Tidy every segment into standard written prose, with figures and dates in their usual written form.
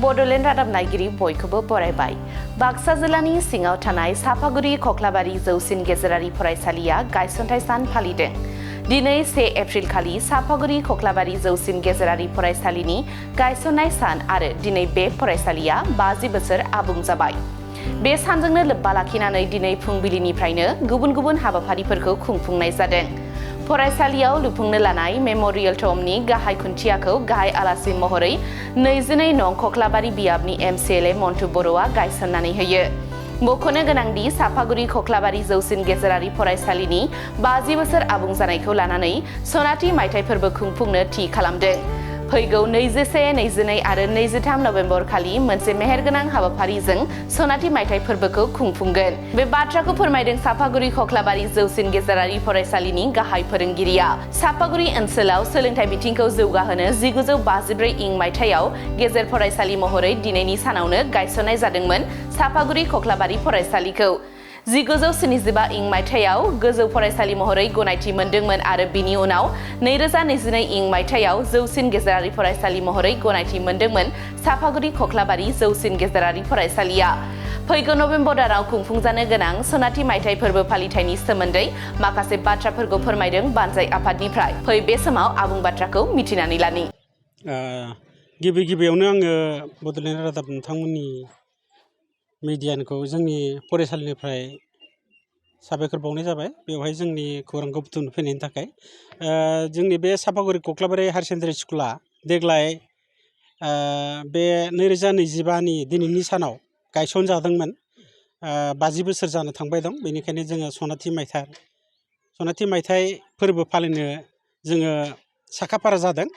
बड'लेण्ड रादाब नायगिरि बयखौबो बरायबाय। बाक्सा जिल्लानि सिङाव थानाय सापागुरि खख्लाबारि जौसिन गेजेरारि फरायसालिया गायसनथाय सान फालिदों। दिनै 1 एप्रिल खालि सापागुरि खख्लाबारि जौसिन गेजेरारि फरायसालिनि गायसननाय सान आरो दिनै बे फरायसालिया 50 बोसोर आबुं जाबाय। बे सानजोंनो लोब्बा लाखिनानै दिनै फुंबिलिनिफ्रायनो गुबुन गुबुन हाबाफारिफोरखौ खुंफुंनाय जादों। फरायसालियाव लुफुंनो लानाय मेम'रियेल ट'मनि गाहाय खुन्थियाखौ गाहाय आलासि महरै 22 नं खख्लाबारि बियाबनि MCLA मन्टु बर'आ गायसननानै होयो। मख'नो गोनांदि सापागुरि खख्लाबारि जौसिन गेजेरारि फरायसालिनि 50 बोसोर आबुं जानायखौ लानानै सनाथि मायथाइ फोरबो खुंफुंनो थि खालामदों। फैगौ 21, 22 आरो 23 नभेम्बर खालि मोनसे मेहेरगोनां हाबाफारिजों सनाथि मायथाइ फोरबोखौ खुंफुंगोन। बे बाथ्राखौ फोरमायदों सापागुरि खख्लाबारि जौसिन गेजेरारि फरायसालिनि गाहाय फोरोंगिरिया। सापागुरि ओनसोलाव सोलोंथाइ बिथिंखौ जौगाहोनो 1954 इं मायथाइयाव गेजेर फरायसालि महरै दिनैनि सानावनो गायसननाय जादोंमोन सापागुरि खख्लाबारि फरायसालिखौ। 1975 इं मायथाइयाव गोजौ फरायसालि महरै गनायथि मोनदोंमोन आरो बिनि उनाव 2022 इं मायथाइयाव जौसिन गेजेरारि फरायसालि महरै गनायथि मोनदोंमोन सापागुरि खख्लाबारि जौसिन गेजेरारि फरायसालिया। फैगौ नभेम्बर दानाव खुंफुंजानो गोनां सनाथि मायथाइ फोरबो फालिथायनि सोमोन्दै माखासे बाथ्राफोरखौ फोरमायदों बानजाय आफादनिफ्राय। फै बे समाव आबुं बाथ्राखौ मिथिनानै लानि। गिबियावनो आङो बड'लेण्ड रादाब नोंथांमोननि मिडियाखौ जोंनि फरायसालिनिफ्राय साबायखर बावनाय जाबाय। बेवहाय जोंनि खौरांखौ बुथुमनो फैनायनि थाखाय। जोंनि बे सापागुरि खख्लाबारि हायार सेकेन्डारि स्कुला देग्लाय बे 2025 दिनैनि सानाव गायसनजादोंमोन। 50 बोसोर जानो थांबाय दं। बेनिखायनो जोङो सनाथि मायथाइ फोरबो फालिनो जोङो साखाफारा जादों।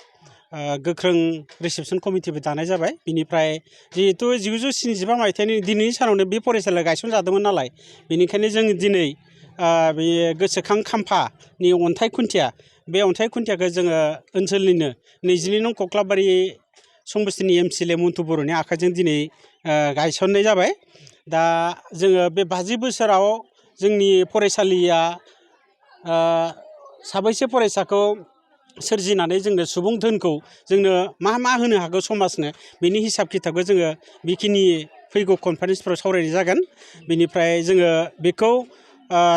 गोख्रों रिसेपसन कमिटिबो दानाय जाबाय। बिनिफ्राय जिहेतु 1975 मायथाइनि दिनैनि सानावनो बे फरायसालिया गायसनजादोंमोन नालाय, बेनिखायनो जों दिनै बे गोसोखां खाम्फानि अन्थाइ खुन्थिया, बे अन्थाइ खुन्थियाखौ जोङो ओनसोलनिनो 22 नं खख्लाबारि समस्तिनि MCLA मन्टु बर'नि आखाइजों दिनै गायसननाय जाबाय। दा जोङो बे 50 बोसोराव जोंनि फरायसालिया साबैसे फरायसाखौ सोरजिनानै जोंनो सुबुं धोनखौ जोंनो मा होनो हागौ समाजनो, बेनि हिसाब खिथाबखौ जोङो बेखिनि फैगौ कनफारेन्सफोराव सावरायनाय जागोन। बेनिफ्राय जोङो बेखौ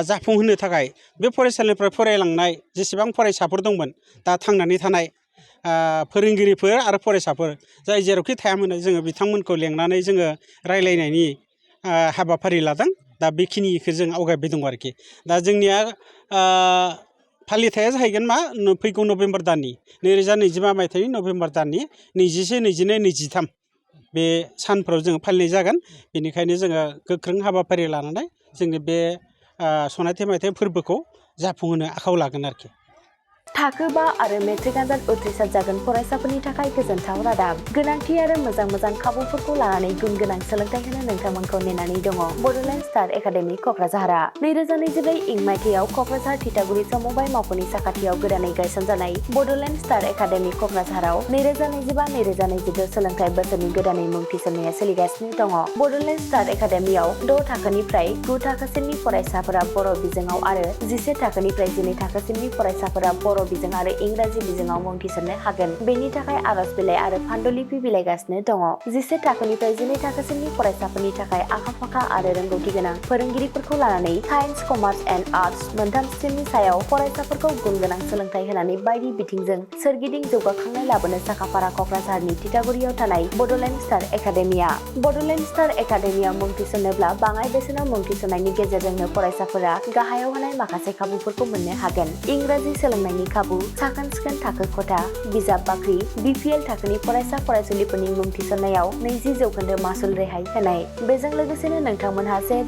जाफुंहोनो थाखाय बे फरायसालिनिफ्राय फरायलांनाय जेसेबां फरायसाफोर दंमोन, दा थांनानै थानाय फोरोंगिरिफोर आरो फरायसाफोर जाय जेरावखि थायामानो जोङो बिथांमोनखौ लेंनानै जोङो रायलायनायनि हाबाफारि लादों। दा बेखिनिखौ जों आवगायबाय दं आरोखि। दा जोंनिया फालिथाया जाहैगोन फैगौ नभेम्बर दाननि 2025 मायथाइनि नभेम्बर दाननि 21, 22, 23 बे सानफ्राव जोङो फालिनाय जागोन। बेनिखायनो जोङो गोख्रों हाबाफारि लानानै जोंनि बे सनाथि मायथाइ फोरबोखौ जाफुंहोनो आखायाव लागोन आरोखि। थाखो 5 आरो मेट्रिक आनजाद उथ्रिसार जागोन फरायसाफोरनि थाखाय गोजोनथाव रादाब। गोनांथि आरो मोजां खाबुफोरखौ लानानै गुन गोनां सोलोंथाइ होनो नोंथांमोनखौ नेनानै दङ बड'लेण्ड स्टार एकाडेमि क'क्राझारआ। 2024 इं मायथाइयाव क'क्राझार थिथागुरि समबाय मावख'नि साखाथियाव गोदानै गायसनजानाय बड'लेण्ड स्टार एकाडेमि क'क्राझाराव 2025-2026 सोलोंथाइ बोसोरनि गोदानै मुं थिसननाया सोलिगासिनो दङ। बड'लेण्ड स्टार एकाडेमियाव 6 थाखोनिफ्राय 9 थाखोसिमनि फरायसाफोरा बर' बिजोङाव आरो 11 थाखोनिफ्राय 12 थाखोसिमनि फरायसाफोरा बर' बिजों आरो इंराजि बिजोङाव मुं थिसननो हागोन। बेनि थाखाय आर'ज बिलाइ आरो फान्डुलिपि बिलाइगासिनो दङ। 11 थाखोनिफ्राय 12 थाखोसिमनि फरायसाफोरनि थाखाय आखा-फाखा आरो रोंगौथि गोनां फोरोंगिरिफोरखौ लानानै साइन्स, कमार्स एन्ड आर्टस मोनथाम स्ट्रिमनि सायाव फरायसाफोरखौ गुन गोनां सोलोंथाइ होनानै बायदि बिथिंजों सोरगिदिं जौगाखांनाय लाबोनो साखाफारा क'क्राझारनि थिथागुरियाव थानाय Bodoland star academia. Bodoland star एकाडेमियाव मुं थिसननोब्ला बाङाइ बेसेनाव मुं थिसननायनि गेजेरजोंनो फरायसाफोरा गाहायाव होनाय माखासे खाबुफोरखौ मोननो हागोन। इंराजि सोलोंनायनि खाबु, साखोन-सिखोन थाखो खथा, बिजाब बाख्रि, BPL थाखोनि फरायसा फरायसुलिफोरनि मुं थिसननायाव 20% मासुल रेहाय होनाय। बेजों लोगोसेनो नोंथांमोनहा JEE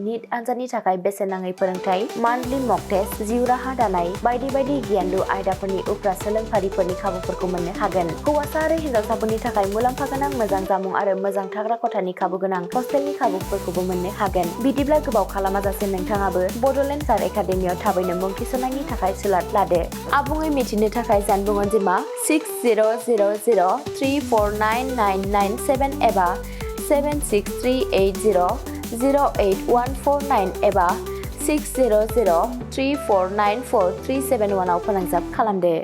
नीट आनजादनि थाखाय बेसेन नाङै फोरोंथाइ, मान्थलि मक टेस्ट, जिउ राहा दानाय बायदि गियानलु आयदाफोरनि उफ्रा सोलोंफारिफोरनि खाबुफोरखौ मोननो हागोन। हौवासा आरो हिन्जावसाफोरनि थाखाय मुलाम्फा गोनां मोजां जामुं आरो मोजां थाग्रा खथानि खाबु गोनां हस्टेलनि खाबुफोरखौबो मोननो हागोन। बिदिब्ला गोबाव खालामाजासे नोंथाङाबो बड'लेण्ड स्टार एकाडेमियाव थाबैनो मुं थिसननायनि थाखाय सुलाद लादो। आबुङै मिथिनो थाखाय जानबुं अनजिमा 6000349997 एबा 7638008149 एबा 6003494371 आव फोनांजाब खालामदो।